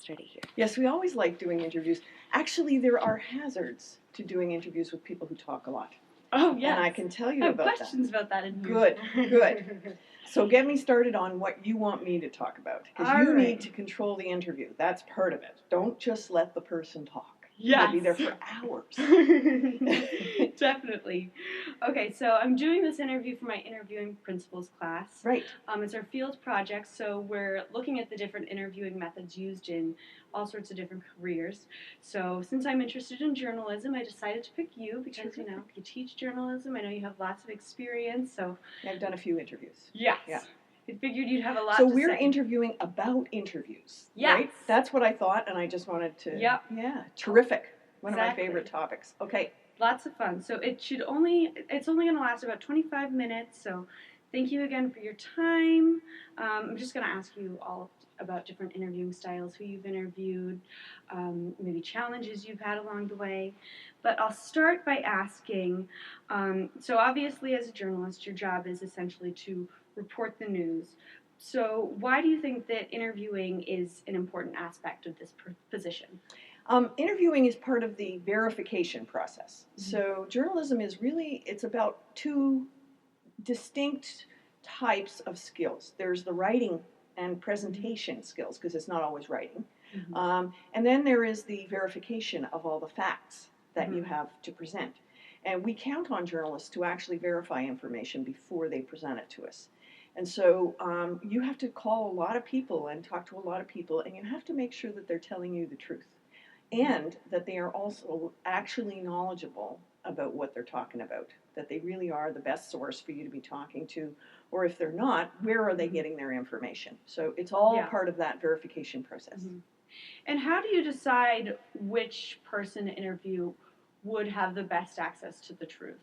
started here. Yes, we always like doing interviews. Actually, there are hazards to doing interviews with people who talk a lot. Oh, yes. And I can tell you I have about questions about that in here. Good, good. So get me started on what you want me to talk about. Because you need to control the interview. That's part of it. Don't just let the person talk. Yes. You'll be there for hours. Definitely. Okay, so I'm doing this interview for my interviewing principles class. Right. It's our field project, so we're looking at the different interviewing methods used in all sorts of different careers. So since I'm interested in journalism, I decided to pick you because, you know, you teach journalism. I know you have lots of experience, so... I've done a few interviews. Yes. Yeah. I figured you'd have a lot to say. So we're interviewing about interviews, right? That's what I thought, and I just wanted to... Yep. Yeah, terrific. One of my favorite topics. Okay. Lots of fun. So it's only going to last about 25 minutes, so thank you again for your time. I'm just going to ask you all about different interviewing styles, who you've interviewed, maybe challenges you've had along the way. But I'll start by asking, so obviously as a journalist, your job is essentially to report the news. So why do you think that interviewing is an important aspect of this position? Interviewing is part of the verification process. Mm-hmm. So journalism is really, it's about two distinct types of skills. There's the writing and presentation skills, because it's not always writing. Mm-hmm. And then there is the verification of all the facts that you have to present. And we count on journalists to actually verify information before they present it to us. And so you have to call a lot of people and talk to a lot of people, and you have to make sure that they're telling you the truth. And that they are also actually knowledgeable about what they're talking about, that they really are the best source for you to be talking to, or if they're not, where are they getting their information? So it's all part of that verification process. Mm-hmm. And how do you decide which person to interview would have the best access to the truth?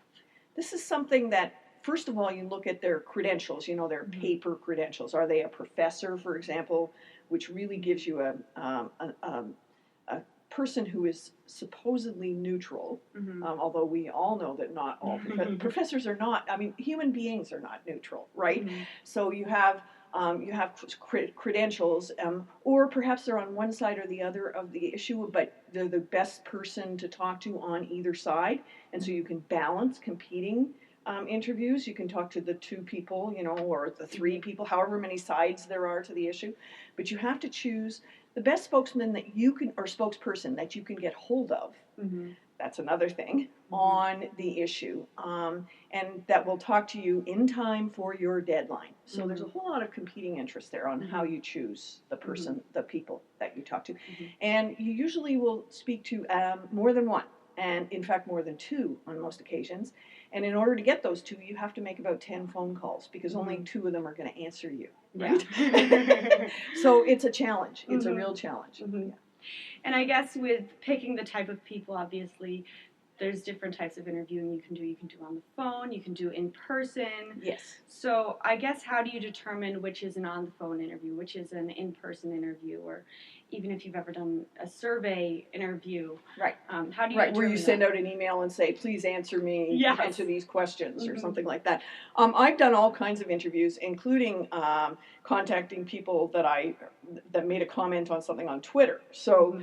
This is something that, first of all, you look at their credentials, you know, their paper credentials. Are they a professor, for example, which really gives you a person who is supposedly neutral, although we all know that not all professors are not. I mean, human beings are not neutral, right? Mm-hmm. So you have credentials, or perhaps they're on one side or the other of the issue, but they're the best person to talk to on either side, and so you can balance competing interviews. You can talk to the two people, you know, or the three people, however many sides there are to the issue, but you have to choose the best spokesman that you can, or spokesperson that you can get hold of. Mm-hmm. That's another thing on the issue, and that will talk to you in time for your deadline. So there's a whole lot of competing interest there on how you choose the person, the people that you talk to. And you usually will speak to more than one, and in fact more than two on most occasions. And in order to get those two, you have to make about 10 phone calls, because only two of them are going to answer you, right? Yeah. So it's a challenge. It's a real challenge. Mm-hmm. Yeah. And I guess with picking the type of people, obviously, there's different types of interviewing you can do. You can do on the phone, you can do in person. Yes. So I guess how do you determine which is an on-the-phone interview, which is an in-person interview, or even if you've ever done a survey interview? Right. How do you determine where you send that? out an email and say, please answer me, answer these questions, or something like that. I've done all kinds of interviews, including contacting people that made a comment on something on Twitter. So,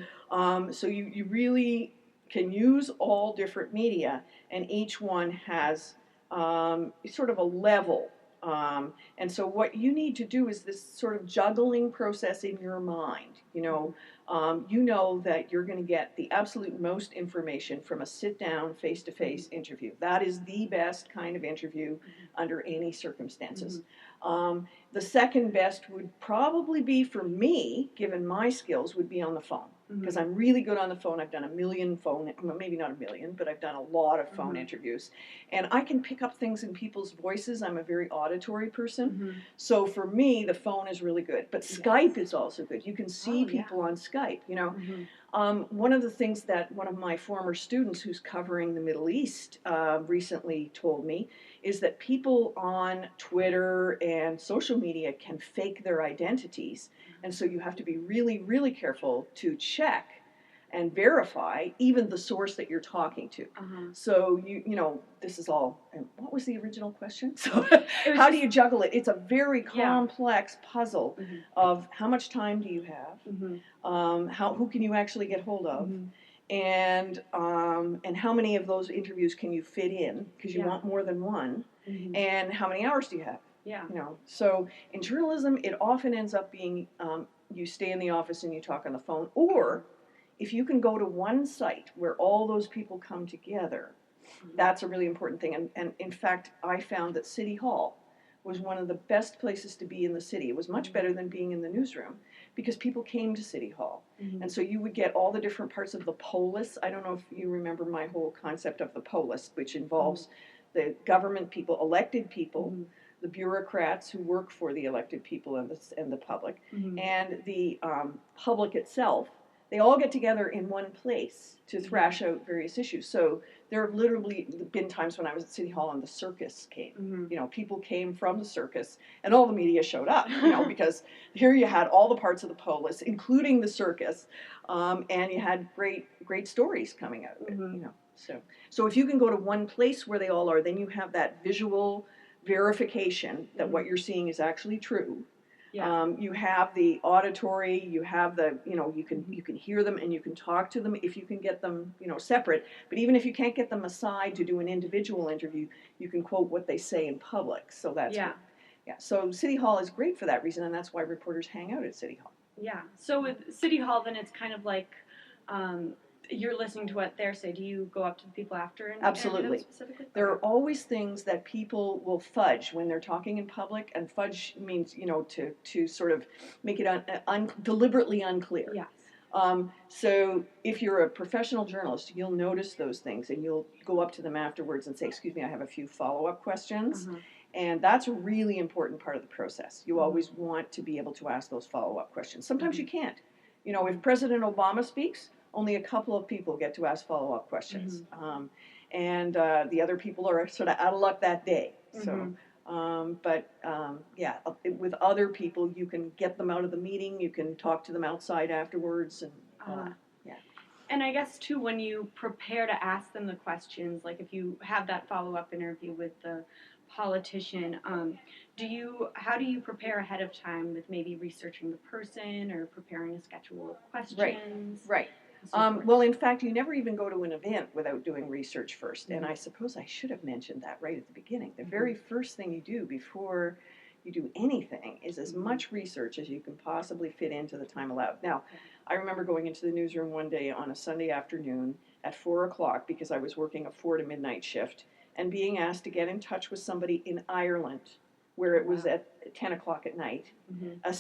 so you really can use all different media, and each one has sort of a level. And so what you need to do is this sort of juggling process in your mind. You know that you're going to get the absolute most information from a sit-down, face-to-face interview. That is the best kind of interview under any circumstances. The second best would probably be, for me, given my skills, would be on the phone. Because I'm really good on the phone. I've done a million phone, well, maybe not a million, but I've done a lot of phone interviews. And I can pick up things in people's voices. I'm a very auditory person. So for me, the phone is really good. But Skype is also good. You can see people on Skype, you know. One of the things that one of my former students who's covering the Middle East recently told me is that people on Twitter and social media can fake their identities. And so you have to be really, really careful to check and verify even the source that you're talking to. So this is all. And what was the original question? So how do you juggle it? It's a very complex puzzle of how much time do you have, who can you actually get hold of, and how many of those interviews can you fit in, because you want more than one, and how many hours do you have? So in journalism, it often ends up being you stay in the office and you talk on the phone, or if you can go to one site where all those people come together, that's a really important thing. And in fact, I found that City Hall was one of the best places to be in the city. It was much better than being in the newsroom, because people came to City Hall. And so you would get all the different parts of the polis. I don't know if you remember my whole concept of the polis, which involves the government people, elected people, the bureaucrats who work for the elected people and the public, and the public itself. They all get together in one place to thrash out various issues. So there have literally been times when I was at City Hall and the circus came. People came from the circus, and all the media showed up, because here you had all the parts of the polis, including the circus, and you had great stories coming out of it. So if you can go to one place where they all are, then you have that visual verification that what you're seeing is actually true. You have the auditory, you have the, you can hear them and you can talk to them if you can get them, separate. But even if you can't get them aside to do an individual interview, you can quote what they say in public. So that's So City Hall is great for that reason, and that's why reporters hang out at City Hall. So with City Hall, then it's kind of like you're listening to what they're saying. Do you go up to the people after and Absolutely. interview them specifically? There are always things that people will fudge when they're talking in public, and fudge means, to sort of make it deliberately unclear. Yes. So if you're a professional journalist, you'll notice those things, and you'll go up to them afterwards and say, "Excuse me, I have a few follow-up questions." And that's a really important part of the process. You always want to be able to ask those follow-up questions. Sometimes you can't. If President Obama speaks, only a couple of people get to ask follow-up questions. And the other people are sort of out of luck that day. So, with other people, you can get them out of the meeting. You can talk to them outside afterwards. And And I guess, too, when you prepare to ask them the questions, like if you have that follow-up interview with the politician, how do you prepare ahead of time with maybe researching the person or preparing a schedule of questions? Right. Well, in fact, you never even go to an event without doing research first. And I suppose I should have mentioned that right at the beginning. The very first thing you do before you do anything is as much research as you can possibly fit into the time allowed. Now, I remember going into the newsroom one day on a Sunday afternoon at 4 o'clock because I was working a 4 to midnight shift, and being asked to get in touch with somebody in Ireland where it was at 10 o'clock at night. A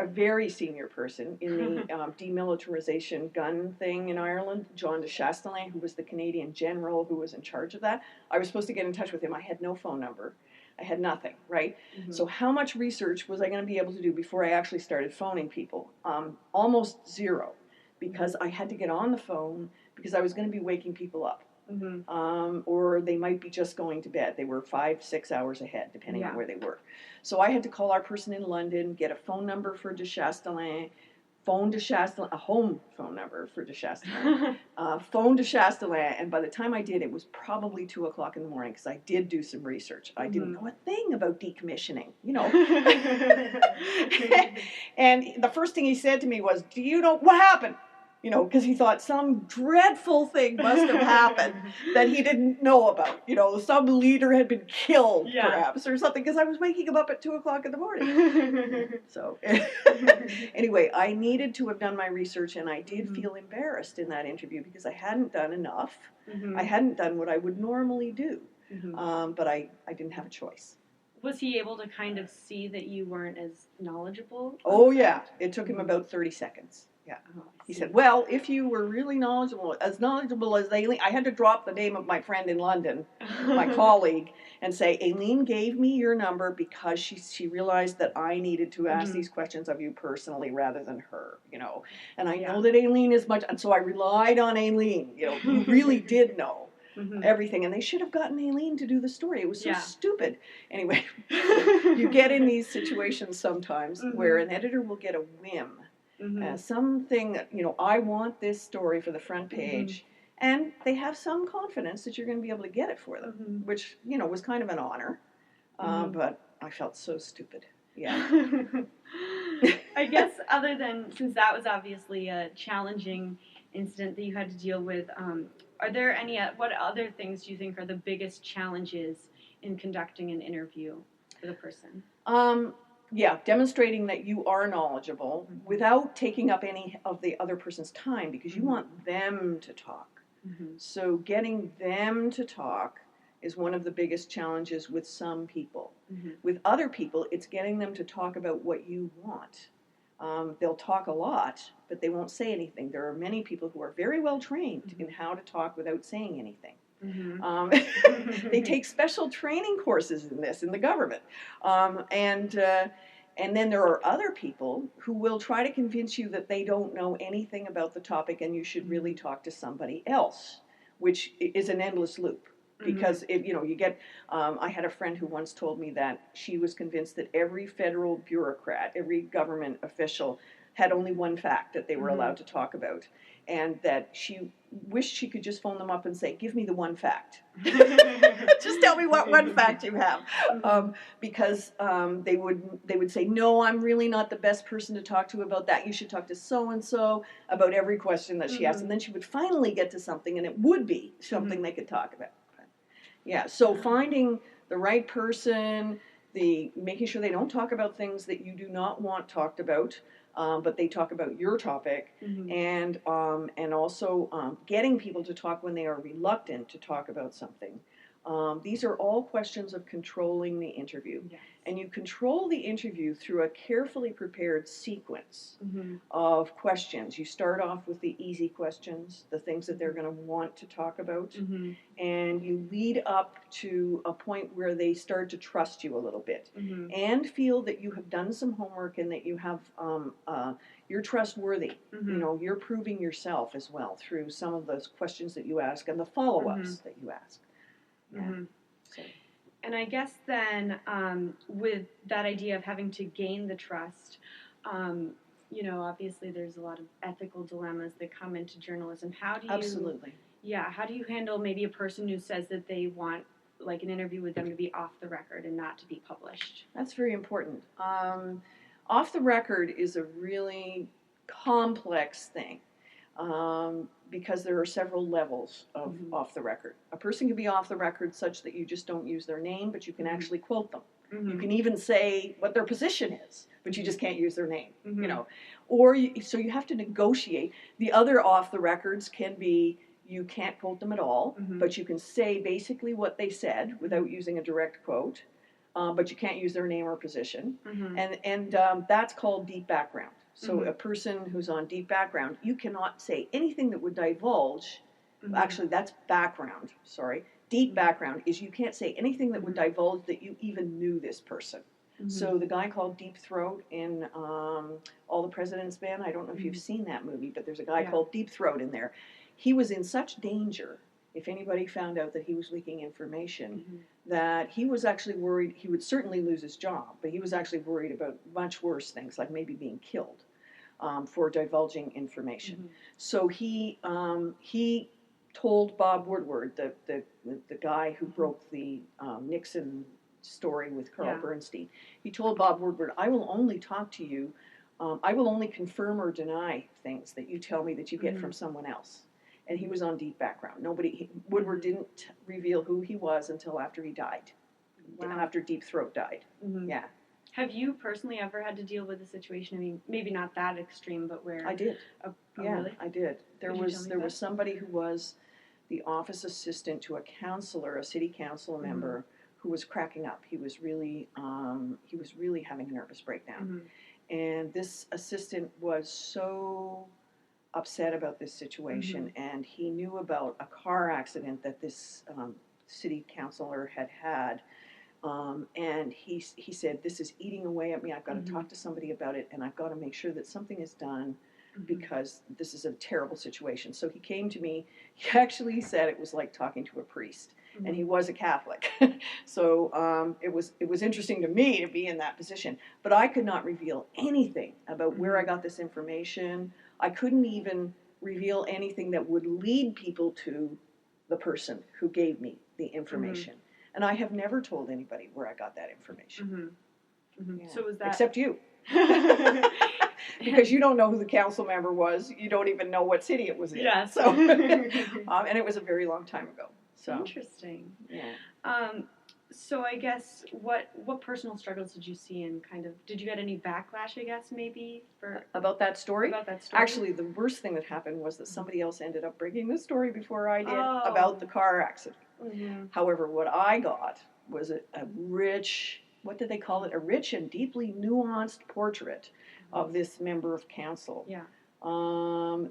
very senior person in the demilitarization gun thing in Ireland, John de Chastelain, who was the Canadian general who was in charge of that. I was supposed to get in touch with him. I had no phone number. I had nothing, right? So how much research was I going to be able to do before I actually started phoning people? Almost zero, because I had to get on the phone because I was going to be waking people up. Or they might be just going to bed. They were 5-6 hours ahead, depending on where they were. So I had to call our person in London, get a phone number for de Chastelain, a home phone number for de Chastelain, phone de Chastelain, and by the time I did, it was probably 2 o'clock in the morning because I did do some research. I didn't know a thing about decommissioning, And the first thing he said to me was, "Do you know what happened?" Because he thought some dreadful thing must have happened that he didn't know about. Some leader had been killed, perhaps, or something, because I was waking him up at 2 o'clock in the morning. So, anyway, I needed to have done my research, and I did feel embarrassed in that interview because I hadn't done enough. I hadn't done what I would normally do, but I didn't have a choice. Was he able to kind of see that you weren't as knowledgeable? Oh, yeah. It took him about 30 seconds. Yeah. He said, "Well, if you were really knowledgeable as Aileen," I had to drop the name of my friend in London, my colleague, and say, "Aileen gave me your number because she realized that I needed to ask these questions of you personally rather than her, And I know that Aileen is much," and so I relied on Aileen, who really did know everything, and they should have gotten Aileen to do the story. It was so stupid. Anyway, you get in these situations sometimes where an editor will get a whim something that, I want this story for the front page, and they have some confidence that you're going to be able to get it for them, which, was kind of an honor, but I felt so stupid. Yeah. I guess since that was obviously a challenging incident that you had to deal with, are there what other things do you think are the biggest challenges in conducting an interview for the person? Yeah, demonstrating that you are knowledgeable without taking up any of the other person's time, because you want them to talk. So getting them to talk is one of the biggest challenges with some people. With other people, it's getting them to talk about what you want. They'll talk a lot, but they won't say anything. There are many people who are very well trained in how to talk without saying anything. They take special training courses in the government. And then there are other people who will try to convince you that they don't know anything about the topic and you should really talk to somebody else, which is an endless loop. Because you get, I had a friend who once told me that she was convinced that every federal bureaucrat, every government official had only one fact that they were allowed to talk about, and that she wished she could just phone them up and say, "Give me the one fact. Just tell me what one fact you have," because they would say, "No, I'm really not the best person to talk to about that. You should talk to so and so about every question that she asked," and then she would finally get to something, and it would be something they could talk about. Yeah, so finding the right person, making sure they don't talk about things that you do not want talked about, but they talk about your topic, and also getting people to talk when they are reluctant to talk about something. These are all questions of controlling the interview. Yes. And you control the interview through a carefully prepared sequence of questions. You start off with the easy questions, the things that they're going to want to talk about, and you lead up to a point where they start to trust you a little bit and feel that you have done some homework and that you have you're trustworthy. You're proving yourself as well through some of those questions that you ask and the follow-ups that you ask. Yeah. So. And I guess then with that idea of having to gain the trust, obviously there's a lot of ethical dilemmas that come into journalism. How do you... Absolutely. Yeah, how do you handle maybe a person who says that they want like an interview with them to be off the record and not to be published? That's very important. Off the record is a really complex thing. Because there are several levels of off the record. A person can be off the record such that you just don't use their name, but you can actually quote them. You can even say what their position is, but you just can't use their name. So you have to negotiate. The other off the records can be you can't quote them at all, but you can say basically what they said without using a direct quote, but you can't use their name or position, and that's called deep background. So a person who's on deep background, you cannot say anything that would divulge. Actually, that's background. Sorry. Deep background is you can't say anything that would divulge that you even knew this person. So the guy called Deep Throat in All the President's Men, I don't know if you've seen that movie, but there's a guy called Deep Throat in there. He was in such danger if anybody found out that he was leaking information, that he was actually worried he would certainly lose his job, but he was actually worried about much worse things, like maybe being killed for divulging information. So he told Bob Woodward, the guy who broke the Nixon story with Carl Bernstein, he told Bob Woodward, "I will only talk to you, I will only confirm or deny things that you tell me that you get from someone else." And he was on deep background. Woodward didn't reveal who he was until after he died, after Deep Throat died. Yeah. Have you personally ever had to deal with a situation? I mean, maybe not that extreme, but where... I did. Really? I did. There was somebody who was the office assistant to a counselor, a city council member, who was cracking up. He was really having a nervous breakdown. And this assistant was so upset about this situation, and he knew about a car accident that this city councilor had, and he said, "This is eating away at me. I've got to talk to somebody about it, and I've got to make sure that something is done because this is a terrible situation." So he came to me. He actually said it was like talking to a priest. and he was a Catholic. So it was interesting to me to be in that position. But I could not reveal anything about where I got this information. I couldn't even reveal anything that would lead people to the person who gave me the information. And I have never told anybody where I got that information. Yeah. So was that... Except you. Because you don't know who the council member was. You don't even know what city it was in. Yeah. So, and it was a very long time ago. So interesting. Yeah. So I guess what personal struggles did you see, and kind of did you get any backlash, I guess, maybe about that story? About that story? Actually, the worst thing that happened was that somebody else ended up breaking the story before I did about the car accident. However, what I got was a rich, what did they call it? A rich and deeply nuanced portrait of this member of council. Yeah.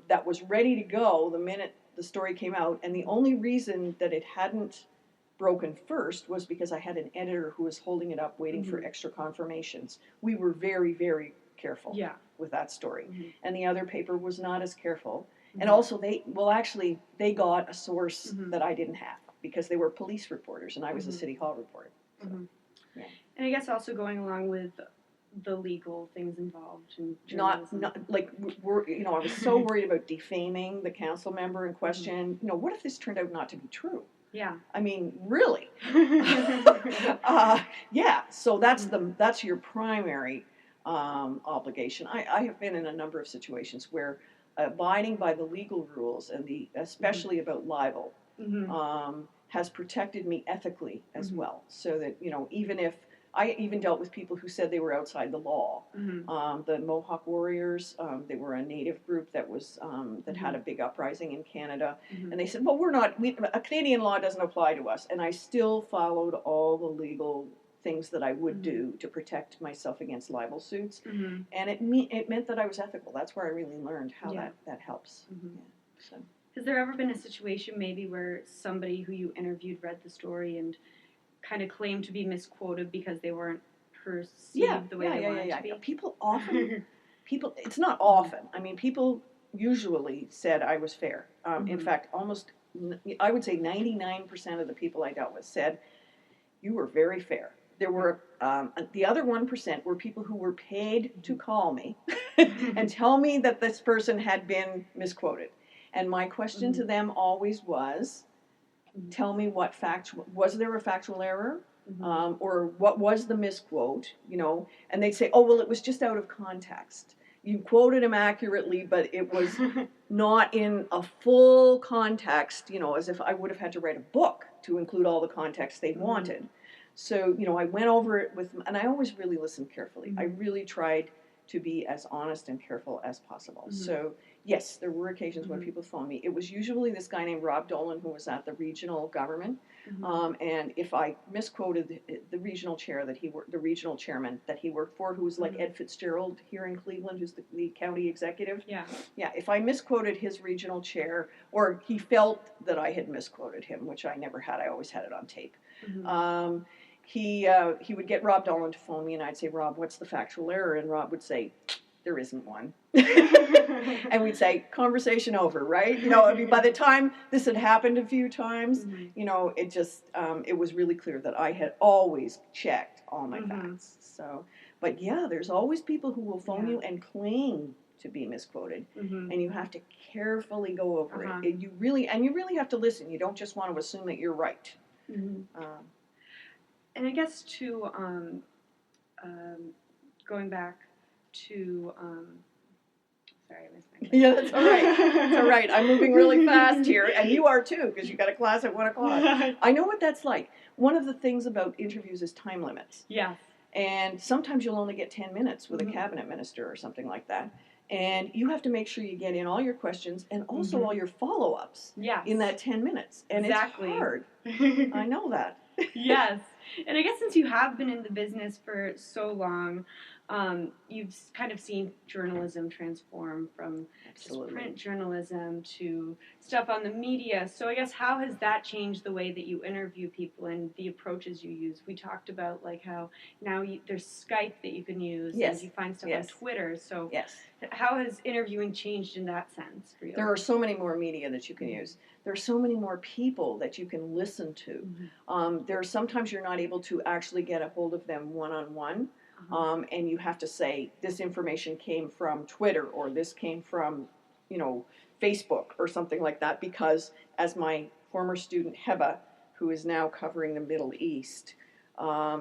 That was ready to go the minute the story came out, and the only reason that it hadn't broken first was because I had an editor who was holding it up waiting for extra confirmations. We were very, very careful with that story. And the other paper was not as careful. And also they got a source that I didn't have, because they were police reporters and I was a city hall reporter. So, yeah. And I guess also going along with the legal things involved in journalism. Not like I was so worried about defaming the council member in question. What if this turned out not to be true? Yeah. I mean, really? Yeah. So that's your primary obligation. I have been in a number of situations where abiding by the legal rules and especially about libel has protected me ethically as well. So that even if I even dealt with people who said they were outside the law. The Mohawk Warriors, they were a native group that was that had a big uprising in Canada, and they said, "Well, a Canadian law doesn't apply to us." And I still followed all the legal things that I would do to protect myself against libel suits, and it meant that I was ethical. That's where I really learned how that helps. Yeah, so. Has there ever been a situation maybe where somebody who you interviewed read the story and kind of claim to be misquoted because they weren't perceived the way they wanted to be? People often, it's not often. I mean, people usually said I was fair. In fact, I would say 99% of the people I dealt with said, you were very fair. There were, the other 1% were people who were paid to call me and tell me that this person had been misquoted. And my question to them always was, tell me was there a factual error? Or what was the misquote? And they'd say, oh, well, it was just out of context. You quoted him accurately, but it was not in a full context, as if I would have had to write a book to include all the context they wanted. So, I went over it with them, and I always really listened carefully. I really tried to be as honest and careful as possible. So, yes, there were occasions when people phoned me. It was usually this guy named Rob Dolan who was at the regional government. And if I misquoted the regional chair the regional chairman that he worked for, who was like Ed Fitzgerald here in Cleveland, who's the county executive. Yeah, if I misquoted his regional chair, or he felt that I had misquoted him, which I never had, I always had it on tape. He would get Rob Dolan to phone me, and I'd say, Rob, what's the factual error? And Rob would say, there isn't one. And we'd say, conversation over, right? By the time this had happened a few times, it just, it was really clear that I had always checked all my facts. So, but yeah, there's always people who will phone you and claim to be misquoted, and you have to carefully go over it. And you really have to listen. You don't just want to assume that you're right. And I guess to going back to sorry, I missed my question. Yeah, that's all right. That's all right. I'm moving really fast here, and you are too, because you got a class at 1:00. I know what that's like. One of the things about interviews is time limits. Yes. And sometimes you'll only get 10 minutes with a cabinet minister or something like that. And you have to make sure you get in all your questions and also all your follow-ups in that 10 minutes. And it's hard. I know that. Yes. And I guess since you have been in the business for so long, You've kind of seen journalism transform from just print journalism to stuff on the media. So I guess how has that changed the way that you interview people and the approaches you use? We talked about like how now there's Skype that you can use, and you find stuff on Twitter. So how has interviewing changed in that sense for you? There are so many more media that you can use. There are so many more people that you can listen to. There are sometimes you're not able to actually get a hold of them one-on-one. And you have to say, this information came from Twitter, or this came from, Facebook or something like that, because as my former student Heba, who is now covering the Middle East,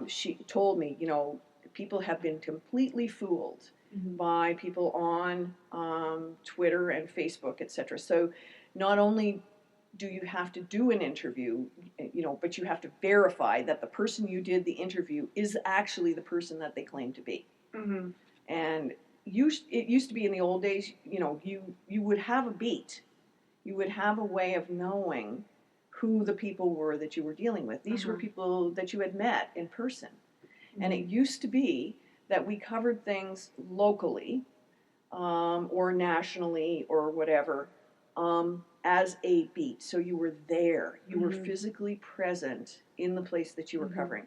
she told me, people have been completely fooled by people on Twitter and Facebook, etc. So not only do you have to do an interview, but you have to verify that the person you did the interview is actually the person that they claim to be. And it used to be in the old days, you would have a beat. You would have a way of knowing who the people were that you were dealing with. These were people that you had met in person. And it used to be that we covered things locally or nationally or whatever, as a beat. So you were there. You were physically present in the place that you were covering.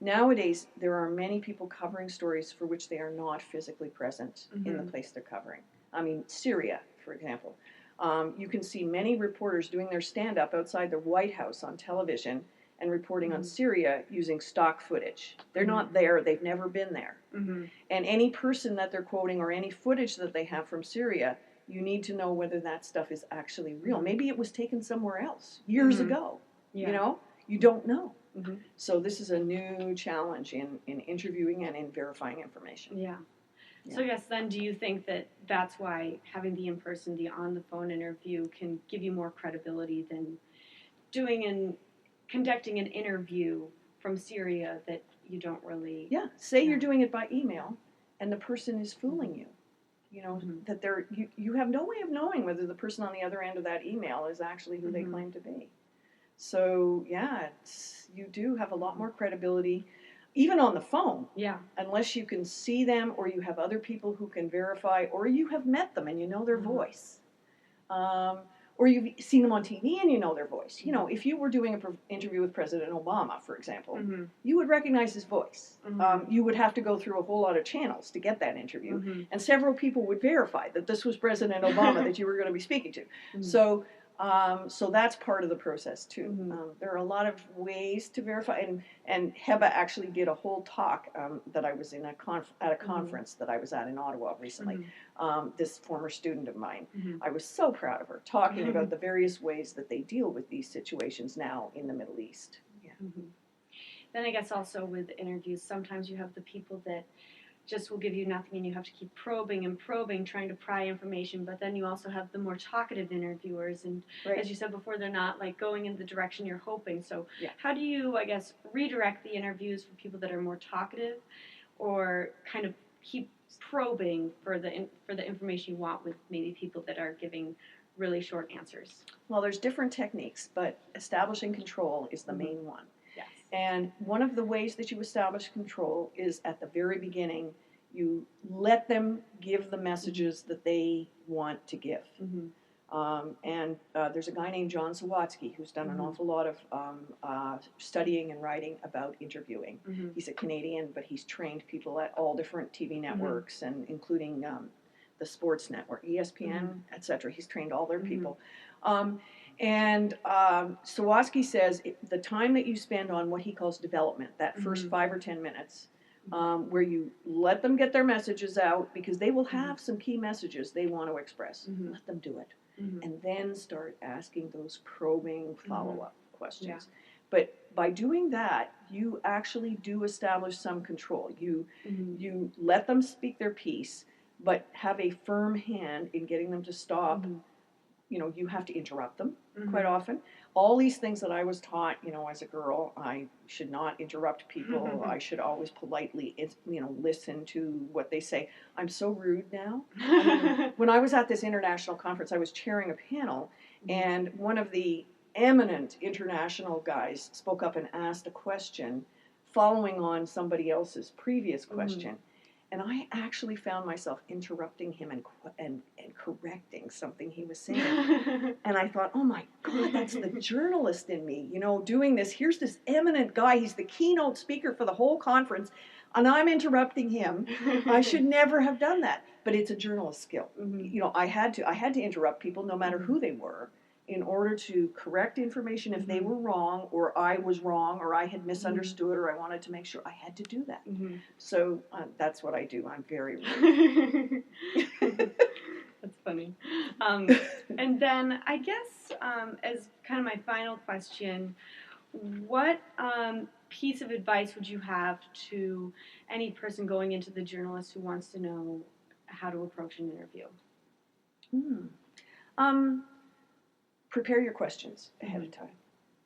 Nowadays, there are many people covering stories for which they are not physically present in the place they're covering. I mean, Syria, for example. You can see many reporters doing their stand-up outside the White House on television and reporting on Syria using stock footage. They're not there. They've never been there. And any person that they're quoting or any footage that they have from Syria, you need to know whether that stuff is actually real. Maybe it was taken somewhere else years ago. You don't know. So this is a new challenge in interviewing and in verifying information. So I guess then, do you think that that's why having the in-person, the on-the-phone interview can give you more credibility than conducting an interview from Syria that you don't really... Say you're doing it by email and the person is fooling you. That you have no way of knowing whether the person on the other end of that email is actually who they claim to be. So, you do have a lot more credibility, even on the phone. Unless you can see them, or you have other people who can verify, or you have met them and you know their voice. Or you've seen them on TV and you know their voice. If you were doing an interview with President Obama, for example, you would recognize his voice. You would have to go through a whole lot of channels to get that interview. And several people would verify that this was President Obama that you were going to be speaking to. So that's part of the process too. There are a lot of ways to verify, and Heba actually did a whole talk that I was in at a conference that I was at in Ottawa recently. This former student of mine, I was so proud of her, talking about the various ways that they deal with these situations now in the Middle East. Then I guess also with interviews, sometimes you have the people that just will give you nothing and you have to keep probing and probing, trying to pry information. But then you also have the more talkative interviewers, and as you said before, they're not like going in the direction you're hoping. So how do you, I guess, redirect the interviews for people that are more talkative, or kind of keep probing for the information you want with maybe people that are giving really short answers? Well, there's different techniques, but establishing control is the main one. And one of the ways that you establish control is at the very beginning, you let them give the messages that they want to give. There's a guy named John Sawatsky who's done an awful lot of studying and writing about interviewing. He's a Canadian, but he's trained people at all different TV networks, and including the sports network, ESPN, etc. He's trained all their people. Sawatsky says the time that you spend on what he calls development, that first 5 or 10 minutes, where you let them get their messages out, because they will have some key messages they want to express. Let them do it. And then start asking those probing follow-up questions. But by doing that, you actually do establish some control. You let them speak their piece, but have a firm hand in getting them to stop. You have to interrupt them quite often. All these things that I was taught, as a girl, I should not interrupt people. I should always politely, listen to what they say. I'm so rude now. When I was at this international conference, I was chairing a panel, and one of the eminent international guys spoke up and asked a question following on somebody else's previous question. And I actually found myself interrupting him and correcting something he was saying. And I thought, oh my God, that's the journalist in me, doing this. Here's this eminent guy. He's the keynote speaker for the whole conference, and I'm interrupting him. I should never have done that. But it's a journalist skill. I had to interrupt people, no matter who they were, in order to correct information if they were wrong, or I was wrong, or I had misunderstood, or I wanted to make sure. I had to do that. So that's what I do. I'm very rude. That's funny. And then I guess as kind of my final question, what piece of advice would you have to any person going into the journalist who wants to know how to approach an interview? Prepare your questions ahead of time.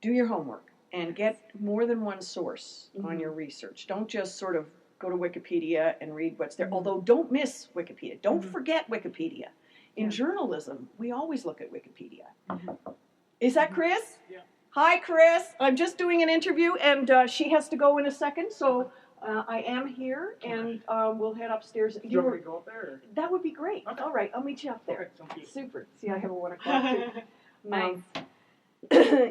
Do your homework and get more than one source on your research. Don't just sort of go to Wikipedia and read what's there. Although don't miss Wikipedia. Don't forget Wikipedia. In journalism, we always look at Wikipedia. Is that Chris? Yeah. Hi, Chris. I'm just doing an interview, and she has to go in a second, so I am here, and we'll head upstairs. Do you want me to go up there? Or? That would be great. Okay. All right, I'll meet you up there. Okay, Super. See, I have a 1 o'clock too. Nice.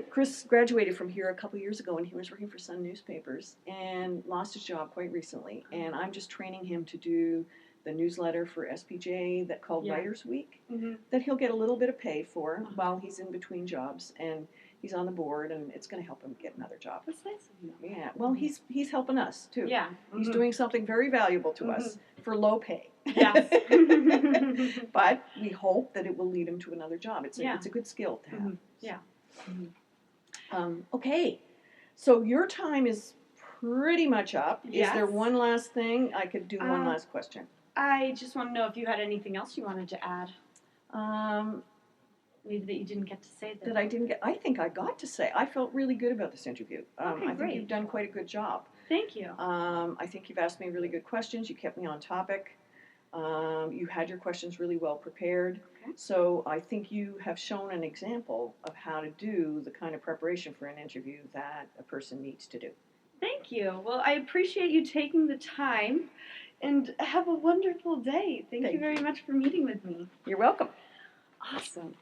Chris graduated from here a couple years ago, and he was working for Sun Newspapers and lost his job quite recently. And I'm just training him to do the newsletter for SPJ that called Writers Week, that he'll get a little bit of pay for while he's in between jobs, and he's on the board, and it's going to help him get another job. That's nice of you. Yeah, well, he's helping us too. Yeah, he's doing something very valuable to us for low pay. Yes. But we hope that it will lead him to another job. It's a good skill to have. Yeah. Okay, so your time is pretty much up. Yes. Is there one last thing? I could do one last question. I just want to know if you had anything else you wanted to add. Maybe that you didn't get to say that I didn't get. I think I got to say. I felt really good about this interview. Okay, I think you've done quite a good job. Thank you. I think you've asked me really good questions. You kept me on topic. You had your questions really well prepared. Okay. So I think you have shown an example of how to do the kind of preparation for an interview that a person needs to do. Thank you. Well, I appreciate you taking the time, and have a wonderful day. Thank you very much for meeting with me. You're welcome. Awesome.